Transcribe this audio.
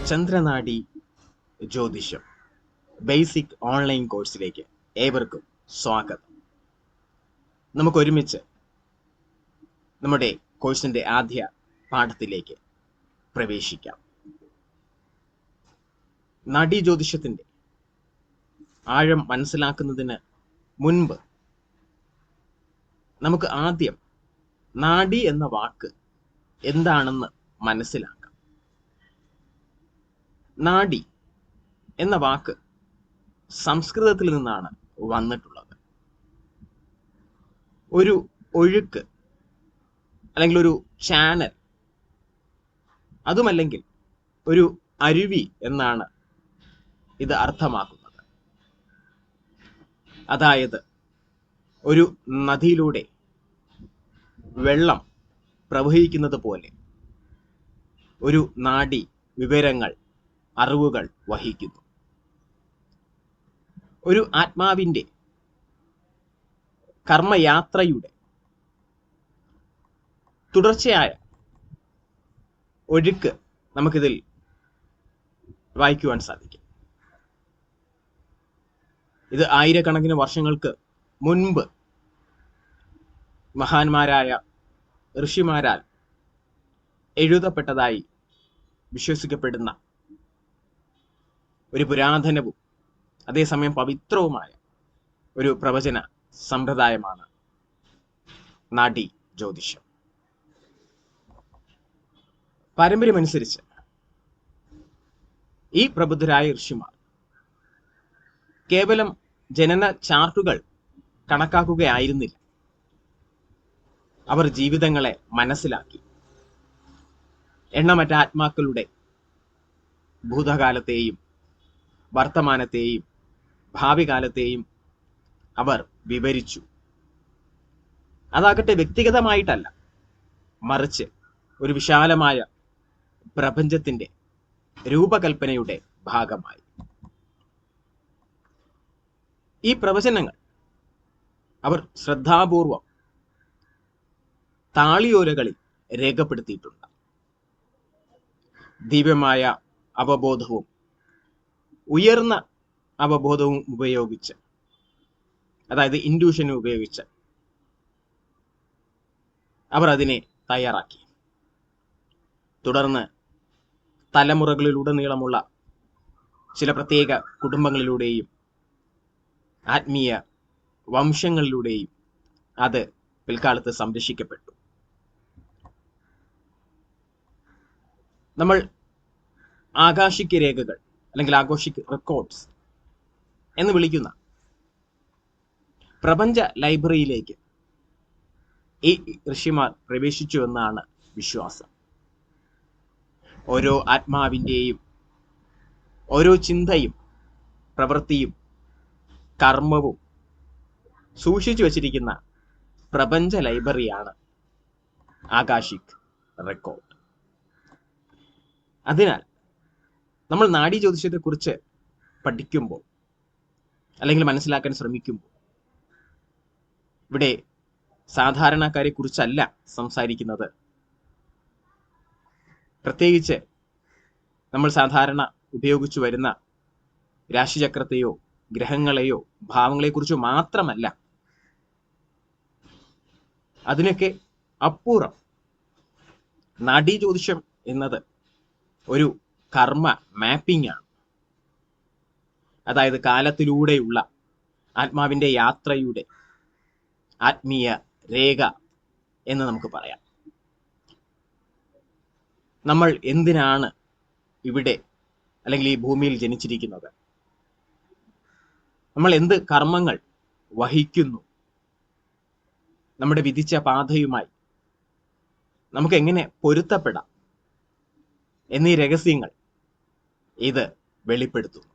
ചന്ദ്രനാടി ജ്യോതിഷം basic online കോഴ്സിലേക്ക് ഏവർക്കും സ്വാഗതം. നമുക്കൊരുമിച്ച് നമ്മുടെ കോഴ്സിന്റെ ആദ്യ പാഠത്തിലേക്ക് പ്രവേശിക്കാം. നാഡീ ജ്യോതിഷത്തിന്റെ ആഴം മനസ്സിലാക്കുന്നതിന് മുൻപ് നമുക്ക് ആദ്യം നാഡി എന്ന വാക്ക് എന്താണെന്ന് മനസ്സിലാക്കാം. നാഡി എന്ന വാക്ക് സംസ്കൃതത്തിൽ നിന്നാണ് വന്നിട്ടുള്ളത്. ഒരു ഒഴുക്ക് അല്ലെങ്കിൽ ഒരു ചാനൽ, അതുമല്ലെങ്കിൽ ഒരു അരുവി എന്നാണ് ഇത് അർത്ഥമാക്കുന്നത്. അതായത് ഒരു നദിയിലൂടെ വെള്ളം പ്രവഹിക്കുന്നത് പോലെ ഒരു നാഡി വിവരങ്ങൾ, അറിവുകൾ വഹിക്കുന്നു. ഒരു ആത്മാവിൻ്റെ കർമ്മയാത്രയുടെ തുടർച്ചയായ ഒഴുക്ക് നമുക്കിതിൽ വായിക്കുവാൻ സാധിക്കും. ഇത് ആയിരക്കണക്കിന് വർഷങ്ങൾക്ക് മുൻപ് മഹാന്മാരായ ഋഷിമാരാൽ എഴുതപ്പെട്ടതായി വിശ്വസിക്കപ്പെടുന്ന ഒരു പുരാതനവും അതേസമയം പവിത്രവുമായ ഒരു പ്രവചന സമ്പ്രദായമാണ് നാഡി ജ്യോതിഷം. പാരമ്പര്യമനുസരിച്ച് ഈ പ്രബുദ്ധരായ ഋഷിമാർ കേവലം ജനന ചാർട്ടുകൾ കണക്കാക്കുകയായിരുന്നില്ല. അവർ ജീവിതങ്ങളെ മനസ്സിലാക്കി എണ്ണമറ്റ ആത്മാക്കളുടെ ഭൂതകാലത്തെയും വർത്തമാനത്തെയും ഭാവി കാലത്തെയും അവർ വിവരിച്ചു. അതാകട്ടെ വ്യക്തിഗതമായിട്ടല്ല, മറിച്ച് ഒരു വിശാലമായ പ്രപഞ്ചത്തിന്റെ രൂപകൽപ്പനയുടെ ഭാഗമായി. ഈ പ്രവചനങ്ങൾ അവർ ശ്രദ്ധാപൂർവം താളിയോലകളിൽ രേഖപ്പെടുത്തിയിട്ടുണ്ട്. ദിവ്യമായ അവബോധവും ഉയർന്ന അവബോധവും ഉപയോഗിച്ച്, അതായത് ഇൻഡ്യൂഷനും ഉപയോഗിച്ച് അവർ അതിനെ തയ്യാറാക്കി. തുടർന്ന് തലമുറകളിലുടനീളമുള്ള ചില പ്രത്യേക കുടുംബങ്ങളിലൂടെയും ആത്മീയ വംശങ്ങളിലൂടെയും അത് പിൽക്കാലത്ത് സംരക്ഷിക്കപ്പെട്ടു. നമ്മൾ ആകാശിക രേഖകൾ അല്ലെങ്കിൽ ആഘോഷിക് റെക്കോർഡ്സ് എന്ന് വിളിക്കുന്ന പ്രപഞ്ച ലൈബ്രറിയിലേക്ക് ഈ ഋഷിമാർ പ്രവേശിച്ചു എന്നാണ് വിശ്വാസം. ഓരോ ആത്മാവിൻ്റെയും ഓരോ ചിന്തയും പ്രവൃത്തിയും കർമ്മവും സൂക്ഷിച്ചു വച്ചിരിക്കുന്ന പ്രപഞ്ച ലൈബ്രറിയാണ് ആകാശിക് റെക്കോർഡ്. അതിനാൽ നമ്മൾ നാഡീ ജ്യോതിഷത്തെക്കുറിച്ച് പഠിക്കുമ്പോൾ അല്ലെങ്കിൽ മനസ്സിലാക്കാൻ ശ്രമിക്കുമ്പോൾ ഇവിടെ സാധാരണക്കാരെ കുറിച്ചല്ല സംസാരിക്കുന്നത്. പ്രത്യേകിച്ച് നമ്മൾ സാധാരണ ഉപയോഗിച്ചു വരുന്ന രാശിചക്രത്തെയോ ഗ്രഹങ്ങളെയോ ഭാവങ്ങളെക്കുറിച്ചോ മാത്രമല്ല. അതിനൊക്കെ അപ്പുറം നാഡീ ജ്യോതിഷം എന്നത് ഒരു കർമ്മ മാപ്പിംഗ് ആണ്. അതായത് കാലത്തിലൂടെയുള്ള ആത്മാവിൻ്റെ യാത്രയുടെ ആത്മീയ രേഖ എന്ന് നമുക്ക് പറയാം. നമ്മൾ എന്തിനാണ് ഇവിടെ അല്ലെങ്കിൽ ഈ ഭൂമിയിൽ ജനിച്ചിരിക്കുന്നത്? നമ്മൾ എന്ത് കർമ്മങ്ങൾ വഹിക്കുന്നു? നമ്മുടെ വിധിച്ച പാതയുമായി നമുക്ക് എങ്ങനെ പൊരുത്തപ്പെടാം എന്നീ രഹസ്യങ്ങൾ ഇത് വെളിപ്പെടുത്തുന്നു.